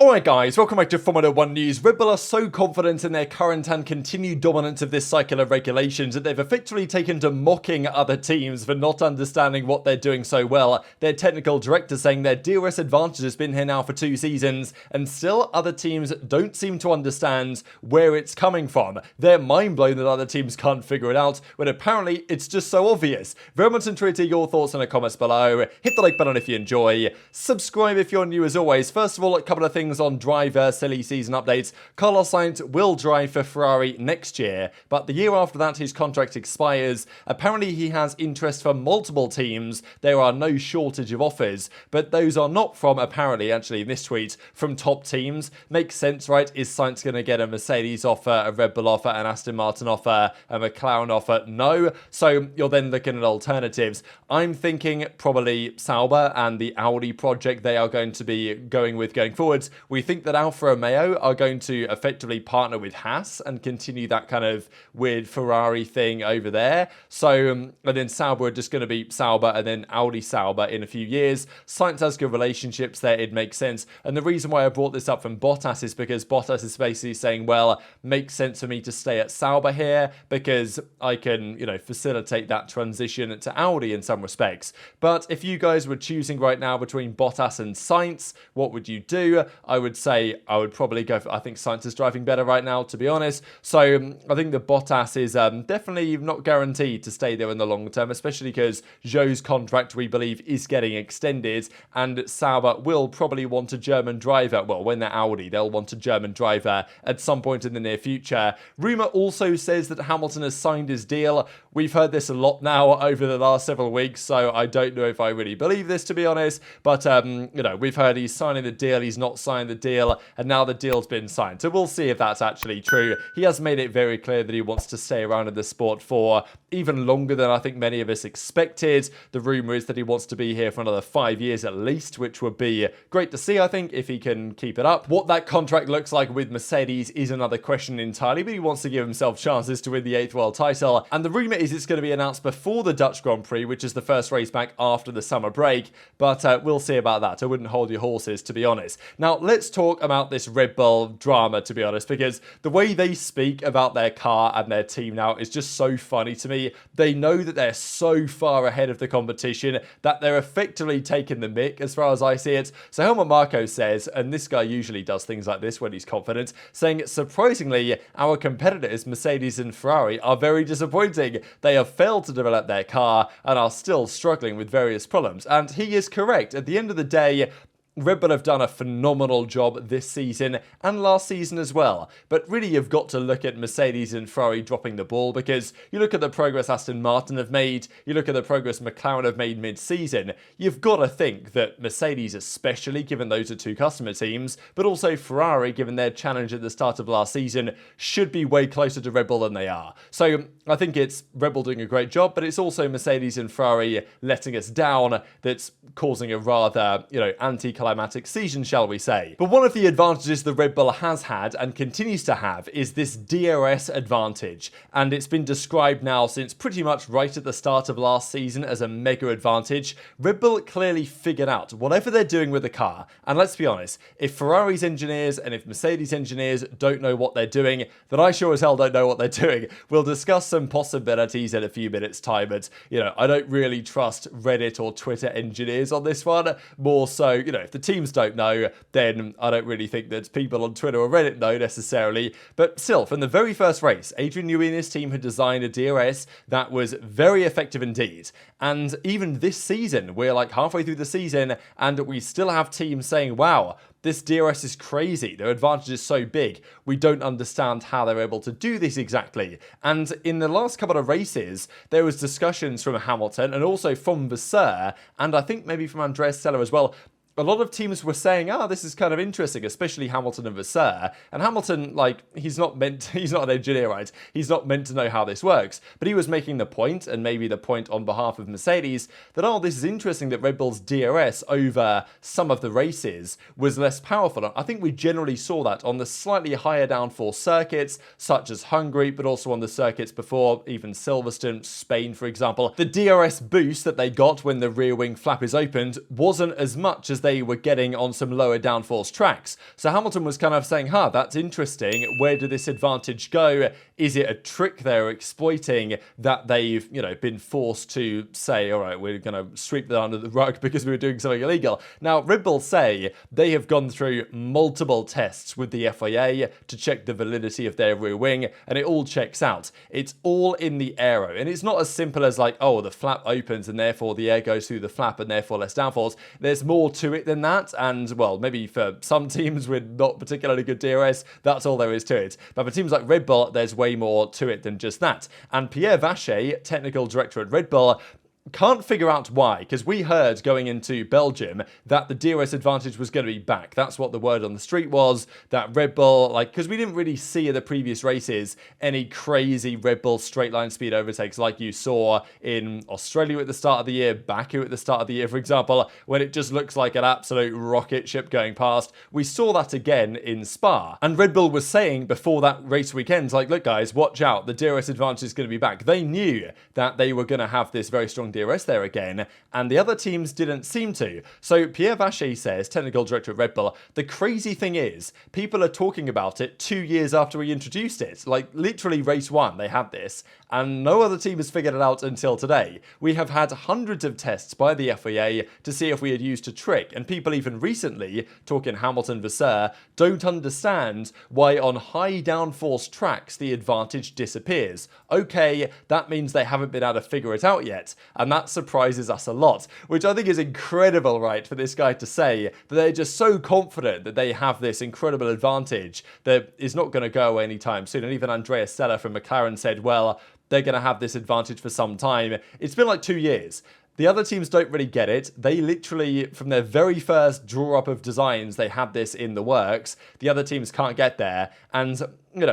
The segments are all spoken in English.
Alright guys, welcome back to Formula 1 News. Red Bull are so confident in their current and continued dominance of this cycle of regulations that they've effectively taken to mocking other teams for not understanding what they're doing so well. Their technical director saying their DRS advantage has been here now for 2 seasons, and still other teams don't seem to understand where it's coming from. They're mind blown that other teams can't figure it out, when apparently it's just so obvious. Very much enjoy your thoughts in the comments below. Hit the like button if you enjoy. Subscribe if you're new as always. First of all, a couple of things on driver silly season updates. Carlos Sainz will drive for Ferrari next year, but the year after that his contract expires. Apparently he has interest from multiple teams. There are no shortage of offers, but those are not from, apparently, actually in this tweet, from top teams. Makes sense, right? Is Sainz going to get a Mercedes offer, a Red Bull offer, an Aston Martin offer, a McLaren offer? No. So you're then looking at alternatives. I'm thinking probably Sauber and the Audi project they are going to be going with going forwards. We think that Alfa Romeo are going to effectively partner with Haas and continue that kind of weird Ferrari thing over there. So, and then Sauber are just going to be Sauber and then Audi Sauber in a few years. Sainz has good relationships there, it makes sense. And the reason why I brought this up from Bottas is because Bottas is basically saying, well, makes sense for me to stay at Sauber here because I can, facilitate that transition to Audi in some respects. But if you guys were choosing right now between Bottas and Sainz, what would you do? I would say I would probably go for, I think Sainz is driving better right now, to be honest. So I think the Bottas is definitely not guaranteed to stay there in the long term, especially because Zhou's contract, we believe, is getting extended, and Sauber will probably want a German driver. Well, when they're Audi, they'll want a German driver at some point in the near future. Rumour also says that Hamilton has signed his deal. We've heard this a lot now over the last several weeks, so I don't know if I really believe this, to be honest. But, we've heard he's signing the deal, he's not signing the deal, and now the deal's been signed. So we'll see if that's actually true. He has made it very clear that he wants to stay around in the sport for even longer than I think many of us expected. The rumour is that he wants to be here for another 5 years at least, which would be great to see, I think, if he can keep it up. What that contract looks like with Mercedes is another question entirely, but he wants to give himself chances to win the 8th world title. And the rumour is it's going to be announced before the Dutch Grand Prix, which is the first race back after the summer break. But we'll see about that. I wouldn't hold your horses, to be honest. Now, let's talk about this Red Bull drama, to be honest, because the way they speak about their car and their team now is just so funny to me. They know that they're so far ahead of the competition that they're effectively taking the mick, as far as I see it. So Helmut Marko says, and this guy usually does things like this when he's confident, saying, surprisingly, our competitors, Mercedes and Ferrari, are very disappointing. They have failed to develop their car and are still struggling with various problems. And he is correct. At the end of the day, Red Bull have done a phenomenal job this season and last season as well. But really you've got to look at Mercedes and Ferrari dropping the ball, because you look at the progress Aston Martin have made, you look at the progress McLaren have made mid-season, you've got to think that Mercedes especially, given those are 2 customer teams, but also Ferrari, given their challenge at the start of last season, should be way closer to Red Bull than they are. So I think it's Red Bull doing a great job, but it's also Mercedes and Ferrari letting us down that's causing a rather, anticlimactic season, shall we say. But one of the advantages the Red Bull has had and continues to have is this DRS advantage, and it's been described now since pretty much right at the start of last season as a mega advantage. Red Bull clearly figured out whatever they're doing with the car, and let's be honest, if Ferrari's engineers and if Mercedes engineers don't know what they're doing, then I sure as hell don't know what they're doing. We'll discuss some possibilities in a few minutes time, but I don't really trust Reddit or Twitter engineers on this one. More so, if the teams don't know, then I don't really think that people on Twitter or Reddit know necessarily. But still, from the very first race, Adrian Newey and his team had designed a DRS that was very effective indeed. And even this season, we're like halfway through the season, and we still have teams saying, wow, this DRS is crazy. Their advantage is so big. We don't understand how they're able to do this exactly. And in the last couple of races, there was discussions from Hamilton and also from Vasseur, and I think maybe from Andreas Seller as well. A lot of teams were saying, this is kind of interesting, especially Hamilton and Vasseur. And Hamilton, he's not an engineer, right? He's not meant to know how this works. But he was making the point, and maybe the point on behalf of Mercedes, that, this is interesting that Red Bull's DRS over some of the races was less powerful. I think we generally saw that on the slightly higher downforce circuits, such as Hungary, but also on the circuits before, even Silverstone, Spain, for example. The DRS boost that they got when the rear wing flap is opened wasn't as much as they they were getting on some lower downforce tracks. So Hamilton was kind of saying, that's interesting. Where did this advantage go? Is it a trick they're exploiting that they've, been forced to say, all right, we're going to sweep that under the rug because we were doing something illegal? Now, Red Bull say they have gone through multiple tests with the FIA to check the validity of their rear wing, and it all checks out. It's all in the aero, and it's not as simple as like, oh, the flap opens and therefore the air goes through the flap and therefore less downforce. There's more to it than that, and well, maybe for some teams with not particularly good DRS, that's all there is to it. But for teams like Red Bull, there's way more to it than just that. And Pierre Vacher, technical director at Red Bull, can't figure out why, because we heard going into Belgium that the DRS advantage was going to be back. That's what the word on the street was, that Red Bull, because we didn't really see in the previous races any crazy Red Bull straight line speed overtakes like you saw in Australia at the start of the year, Baku at the start of the year, for example, when it just looks like an absolute rocket ship going past. We saw that again in Spa. And Red Bull was saying before that race weekend, like, look guys, watch out, the DRS advantage is going to be back. They knew that they were going to have this very strong DRS there again, and the other teams didn't seem to. So Pierre Vacher says, technical director at Red Bull, the crazy thing is, people are talking about it 2 years after we introduced it. Like, literally race 1, they had this, and no other team has figured it out until today. We have had hundreds of tests by the FIA to see if we had used a trick, and people even recently, talking Hamilton Vasseur, don't understand why on high downforce tracks the advantage disappears. Okay, that means they haven't been able to figure it out yet, and that surprises us a lot, which I think is incredible, right, for this guy to say that they're just so confident that they have this incredible advantage that is not going to go away anytime soon. And even Andreas Seller from McLaren said, well, they're going to have this advantage for some time. It's been like 2 years. The other teams don't really get it. They literally, from their very first draw-up of designs, they had this in the works. The other teams can't get there. And,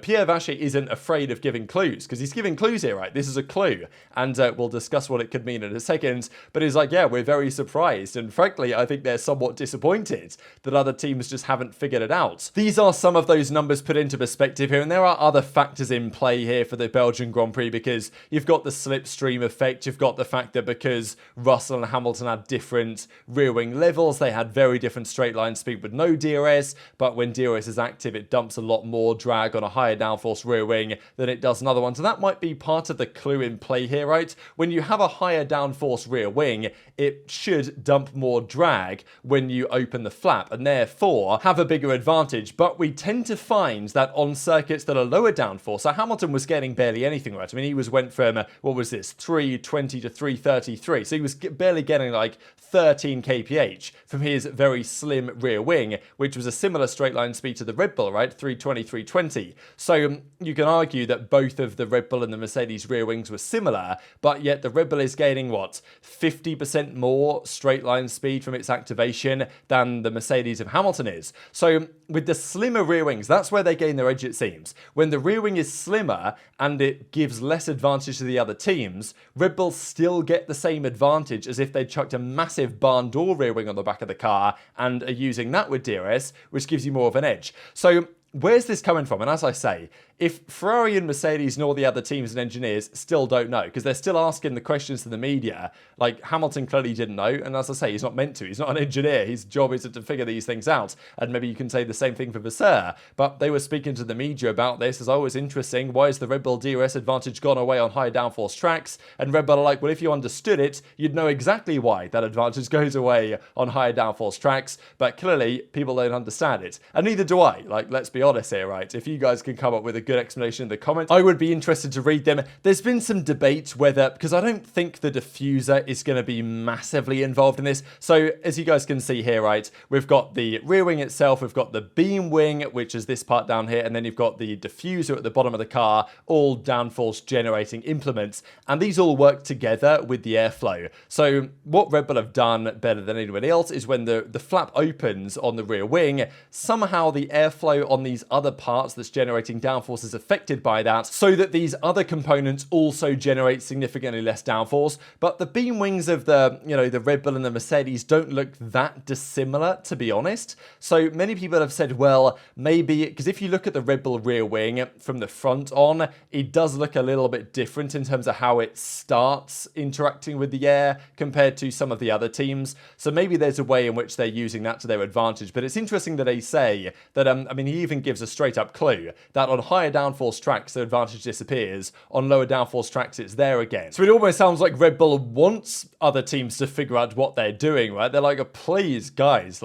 Pierre Vacher isn't afraid of giving clues, because he's giving clues here, right? This is a clue. And we'll discuss what it could mean in a second. But he's like, yeah, we're very surprised. And frankly, I think they're somewhat disappointed that other teams just haven't figured it out. These are some of those numbers put into perspective here. And there are other factors in play here for the Belgian Grand Prix, because you've got the slipstream effect. You've got the fact that because Russell and Hamilton had different rear wing levels, they had very different straight line speed with no DRS, but when DRS is active, it dumps a lot more drag on a higher downforce rear wing than it does another one. So that might be part of the clue in play here, right? When you have a higher downforce rear wing, it should dump more drag when you open the flap, and therefore have a bigger advantage. But we tend to find that on circuits that are lower downforce, so Hamilton was getting barely anything, right? I mean, he went from, 320 to 333. So he was barely getting like 13 kph from his very slim rear wing, which was a similar straight line speed to the Red Bull, right? 320, 320. So you can argue that both of the Red Bull and the Mercedes rear wings were similar, but yet the Red Bull is gaining, 50% more straight line speed from its activation than the Mercedes of Hamilton is. So with the slimmer rear wings, that's where they gain their edge, it seems. When the rear wing is slimmer and it gives less advantage to the other teams, Red Bull still get the same advantage as if they chucked a massive barn door rear wing on the back of the car and are using that with DRS, which gives you more of an edge. So where's this coming from? And as I say, if Ferrari and Mercedes and all the other teams and engineers still don't know, because they're still asking the questions to the media, like Hamilton clearly didn't know, and as I say, he's not meant to. He's not an engineer. His job is to figure these things out, and maybe you can say the same thing for Vasseur, but they were speaking to the media about this as always interesting. Why has the Red Bull DRS advantage gone away on high downforce tracks? And Red Bull are like, well, if you understood it, you'd know exactly why that advantage goes away on higher downforce tracks, but clearly people don't understand it, and neither do I. Like, let's be honest here, right? If you guys can come up with a good explanation in the comments, I would be interested to read them. There's been some debate whether, because I don't think the diffuser is going to be massively involved in this. So as you guys can see here, right, we've got the rear wing itself, we've got the beam wing, which is this part down here, and then you've got the diffuser at the bottom of the car, all downforce generating implements, and these all work together with the airflow. So what Red Bull have done better than anybody else is when the flap opens on the rear wing, somehow the airflow on these other parts that's generating downforce is affected by that, so that these other components also generate significantly less downforce. But the beam wings of the, the Red Bull and the Mercedes don't look that dissimilar, to be honest. So many people have said, well, maybe, because if you look at the Red Bull rear wing from the front on, it does look a little bit different in terms of how it starts interacting with the air compared to some of the other teams. So maybe there's a way in which they're using that to their advantage. But it's interesting that they say that, he even gives a straight up clue that on higher downforce tracks, the advantage disappears. On lower downforce tracks, it's there again. So it almost sounds like Red Bull wants other teams to figure out what they're doing, right? They're like, please, guys,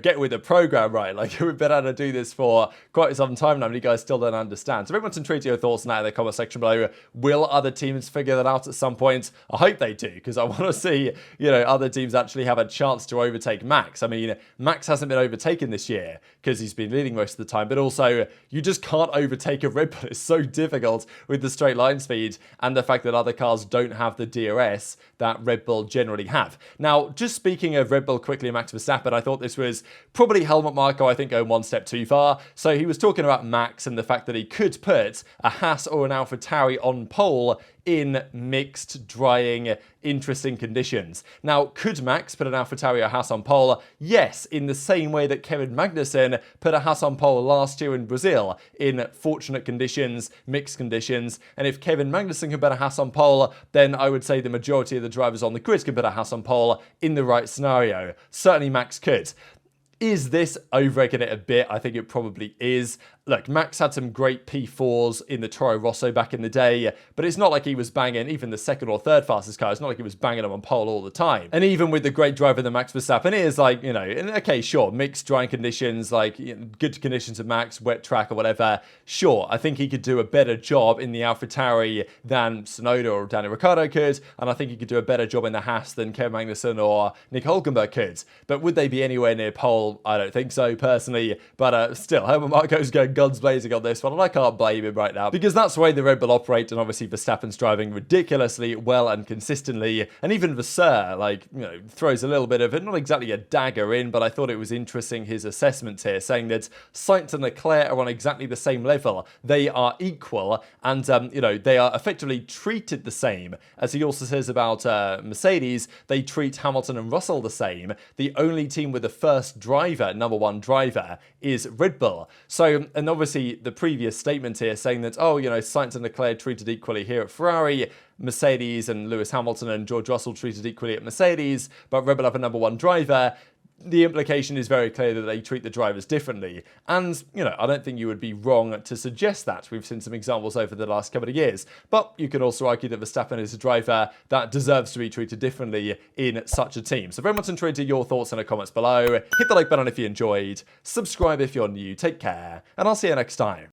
get with the program, right? We've been able to do this for quite some time now, and you guys still don't understand. So everyone can tweet your thoughts on that in the comment section below. Will other teams figure that out at some point? I hope they do, because I want to see, other teams actually have a chance to overtake Max. Max hasn't been overtaken this year because he's been leading most of the time, but also you just can't overtake a Red Bull. It's so difficult with the straight line speed and the fact that other cars don't have the DRS that Red Bull generally have. Now, just speaking of Red Bull quickly, Max Verstappen, I thought this was probably Helmut Marko, I think, going one step too far. So he was talking about Max and the fact that he could put a Haas or an AlphaTauri on pole in mixed, drying, interesting conditions. Now, could Max put an AlphaTauri or Haas on pole? Yes, in the same way that Kevin Magnussen put a Haas on pole last year in Brazil in fortunate conditions, mixed conditions. And if Kevin Magnussen can put a Haas on pole, then I would say the majority of the drivers on the grid can put a Haas on pole in the right scenario. Certainly Max could. Is this over-egging it a bit? I think it probably is. Look, Max had some great P4s in the Toro Rosso back in the day, but it's not like he was banging even the second or third fastest car. It's not like he was banging them on pole all the time. And even with the great driver that Max Verstappen is, okay, sure, mixed drying conditions, good conditions of Max, wet track or whatever, sure, I think he could do a better job in the AlphaTauri than Tsunoda or Danny Ricciardo could, and I think he could do a better job in the Haas than Kevin Magnussen or Nick Hülkenberg could. But would they be anywhere near pole? I don't think so, personally, but still, Helmut Marko's going guns blazing on this one, and I can't blame him right now, because that's the way the Red Bull operate, and obviously Verstappen's driving ridiculously well and consistently, and even Vasseur, throws a little bit of, not exactly a dagger in, but I thought it was interesting, his assessment here, saying that Sainz and Leclerc are on exactly the same level. They are equal, and, they are effectively treated the same. As he also says about Mercedes, they treat Hamilton and Russell the same. The only team with the first driver, number one driver, is Red Bull. So, and obviously the previous statement here saying that, Sainz and Leclerc treated equally here at Ferrari, Mercedes and Lewis Hamilton and George Russell treated equally at Mercedes, but Red Bull have a number one driver. The implication is very clear that they treat the drivers differently. And, I don't think you would be wrong to suggest that. We've seen some examples over the last couple of years. But you could also argue that Verstappen is a driver that deserves to be treated differently in such a team. So very much intrigued to your thoughts in the comments below. Hit the like button if you enjoyed. Subscribe if you're new. Take care. And I'll see you next time.